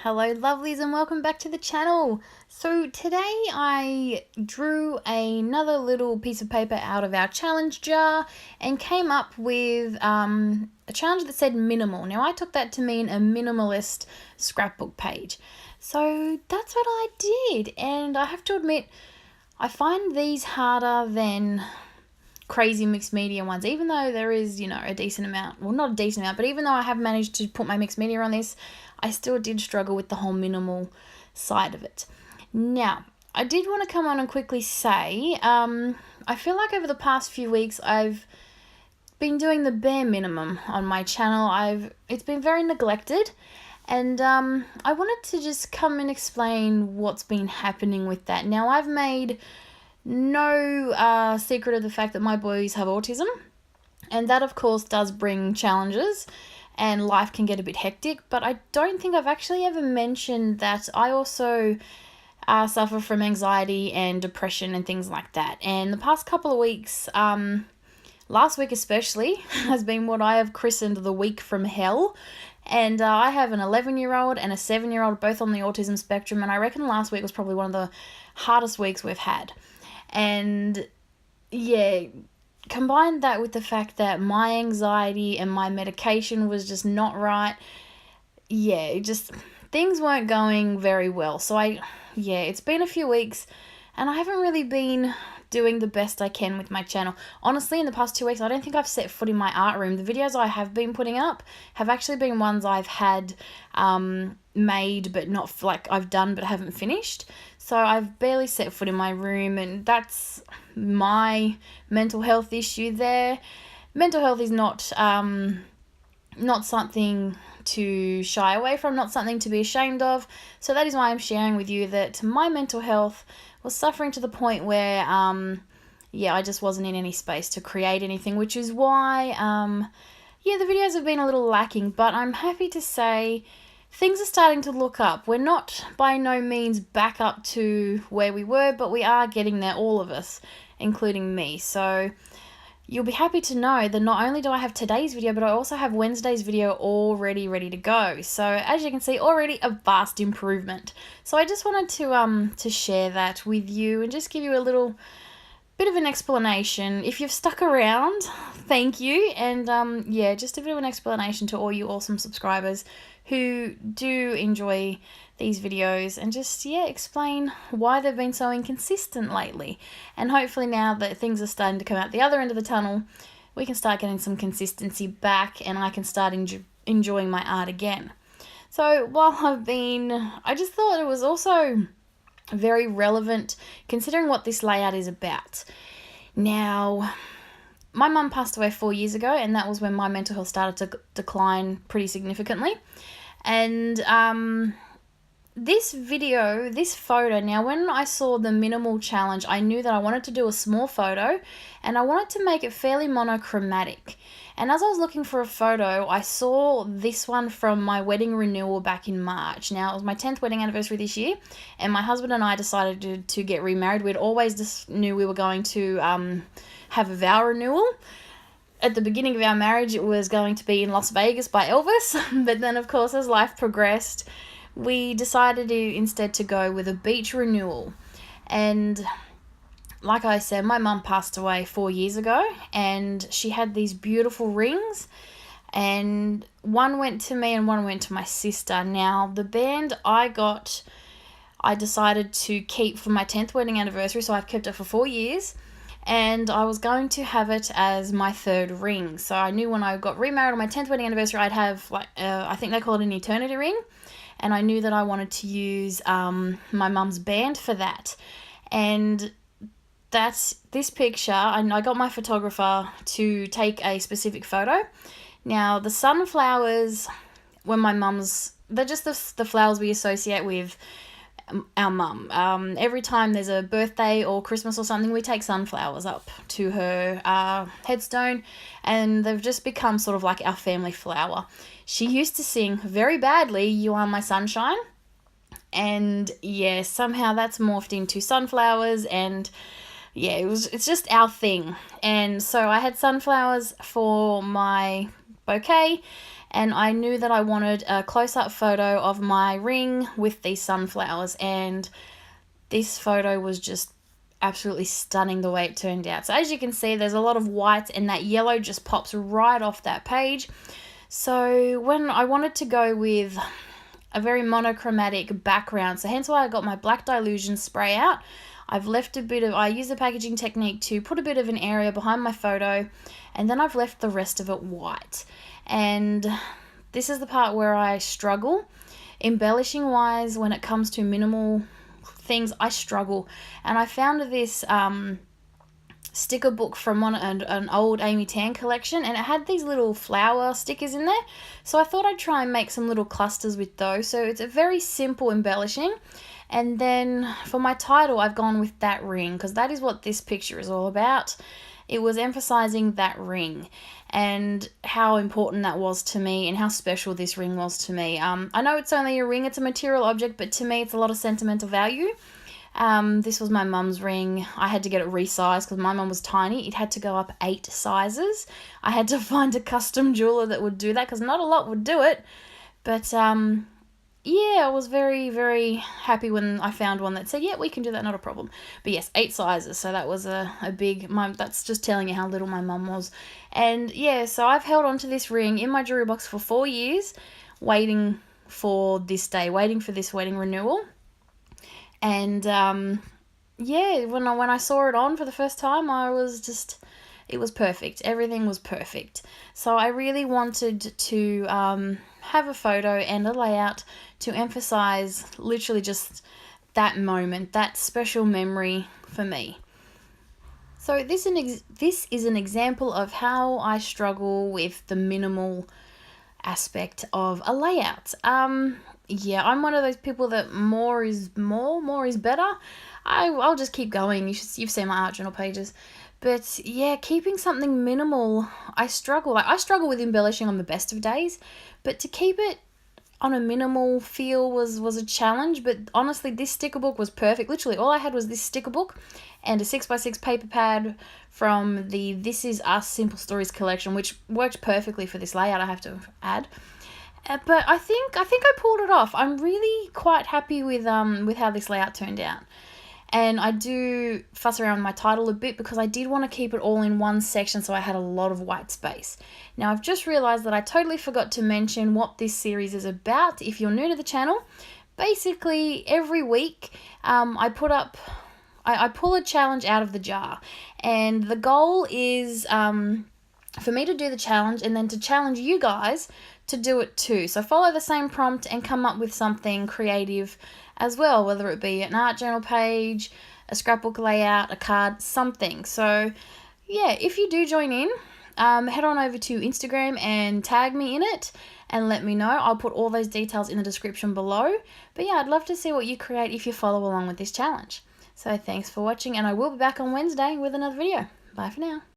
Hello lovelies and welcome back to the channel. So today I drew another little piece of paper out of our challenge jar and came up with a challenge that said minimal. Now I took that to mean a minimalist scrapbook page. So that's what I did, and I have to admit I find these harder than crazy mixed media ones, even though there is, a decent amount, well, not a decent amount, but even though I have managed to put my mixed media on this, I still did struggle with the whole minimal side of it. Now, I did want to come on and quickly say, I feel like over the past few weeks I've been doing the bare minimum on my channel. It's been very neglected, and I wanted to just come and explain what's been happening with that. Now, I've made no secret of the fact that my boys have autism, and that of course does bring challenges and life can get a bit hectic, but I don't think I've actually ever mentioned that I also suffer from anxiety and depression and things like that. And the past couple of weeks, last week especially, has been what I have christened the week from hell. And I have an 11-year-old and a 7-year-old, both on the autism spectrum, and I reckon last week was probably one of the hardest weeks we've had. And yeah, combine that with the fact that my anxiety and my medication was just not right. Yeah, things weren't going very well. So it's been a few weeks and I haven't really been doing the best I can with my channel. Honestly, in the past 2 weeks, I don't think I've set foot in my art room. The videos I have been putting up have actually been ones I've had made, but not I've done but haven't finished. So I've barely set foot in my room, and that's my mental health issue there. Mental health is not something to shy away from, not something to be ashamed of. So that is why I'm sharing with you that my mental health was suffering to the point where, I just wasn't in any space to create anything, which is why, the videos have been a little lacking, but I'm happy to say things are starting to look up. We're not by no means back up to where we were, but we are getting there, all of us, including me. So you'll be happy to know that not only do I have today's video, but I also have Wednesday's video already ready to go. So as you can see, already a vast improvement. So I just wanted to share that with you and just give you a little bit of an explanation. If you've stuck around, thank you. And just a bit of an explanation to all you awesome subscribers who do enjoy these videos, and just explain why they've been so inconsistent lately. And hopefully now that things are starting to come out the other end of the tunnel, we can start getting some consistency back and I can start enjoying my art again. So while I just thought it was also very relevant considering what this layout is about. Now, my mum passed away 4 years ago, and that was when my mental health started to decline pretty significantly. And this photo, now when I saw the minimal challenge, I knew that I wanted to do a small photo and I wanted to make it fairly monochromatic. And as I was looking for a photo, I saw this one from my wedding renewal back in March. Now, it was my 10th wedding anniversary this year, and my husband and I decided to get remarried. We'd always just knew we were going to have a vow renewal. At the beginning of our marriage, it was going to be in Las Vegas by Elvis, but then, of course, as life progressed, we decided instead to go with a beach renewal. And like I said, my mum passed away 4 years ago, and she had these beautiful rings, and one went to me and one went to my sister. Now, the band I decided to keep for my 10th wedding anniversary, so I've kept it for 4 years, and I was going to have it as my third ring. So I knew when I got remarried on my 10th wedding anniversary, I'd have I think they call it an eternity ring, and I knew that I wanted to use my mum's band for that. And that's this picture. I got my photographer to take a specific photo. Now, the sunflowers were my mum's, they're just the flowers we associate with our mum. Every time there's a birthday or Christmas or something, we take sunflowers up to her headstone, and they've just become sort of like our family flower. She used to sing very badly, "You Are My Sunshine," and somehow that's morphed into sunflowers, and it's just our thing. And so I had sunflowers for my bouquet, and I knew that I wanted a close-up photo of my ring with these sunflowers, and this photo was just absolutely stunning the way it turned out. So as you can see, there's a lot of white, and that yellow just pops right off that page. So when I wanted to go with a very monochromatic background, so hence why I got my black dilution spray out. I've left a bit of, I use the packaging technique to put a bit of an area behind my photo, and then I've left the rest of it white. And this is the part where I struggle. Embellishing wise, when it comes to minimal things, I struggle. And I found this sticker book from an old Amy Tan collection, and it had these little flower stickers in there. So I thought I'd try and make some little clusters with those. So it's a very simple embellishing. And then for my title, I've gone with that ring, because that is what this picture is all about. It was emphasizing that ring and how important that was to me and how special this ring was to me. I know it's only a ring, it's a material object, but to me it's a lot of sentimental value. This was my mum's ring. I had to get it resized because my mum was tiny. It had to go up 8 sizes. I had to find a custom jeweler that would do that, because not a lot would do it. But yeah, I was very, very happy when I found one that said, yeah, we can do that, not a problem. But yes, 8 sizes, so that was a big, that's just telling you how little my mum was. And yeah, so I've held on to this ring in my jewelry box for 4 years, waiting for this day, waiting for this wedding renewal. And yeah, when I saw it on for the first time, I was just, it was perfect. Everything was perfect. So I really wanted to have a photo and a layout to emphasize literally just that moment, that special memory for me. So this is an example of how I struggle with the minimal aspect of a layout. Yeah, I'm one of those people that more is better. I'll just keep going. You've seen my art journal pages. But yeah, keeping something minimal, I struggle. Like, I struggle with embellishing on the best of days, but to keep it on a minimal feel was a challenge. But honestly, this sticker book was perfect. Literally, all I had was this sticker book and a 6x6 paper pad from the This Is Us Simple Stories collection, which worked perfectly for this layout, I have to add. But I think I pulled it off. I'm really quite happy with how this layout turned out. And I do fuss around with my title a bit because I did want to keep it all in one section, so I had a lot of white space. Now I've just realized that I totally forgot to mention what this series is about. If you're new to the channel, basically every week I pull a challenge out of the jar, and the goal is for me to do the challenge and then to challenge you guys to do it too. So follow the same prompt and come up with something creative as well, whether it be an art journal page, a scrapbook layout, a card, something. So yeah, if you do join in, head on over to Instagram and tag me in it and let me know. I'll put all those details in the description below. But yeah, I'd love to see what you create if you follow along with this challenge. So thanks for watching, and I will be back on Wednesday with another video. Bye for now.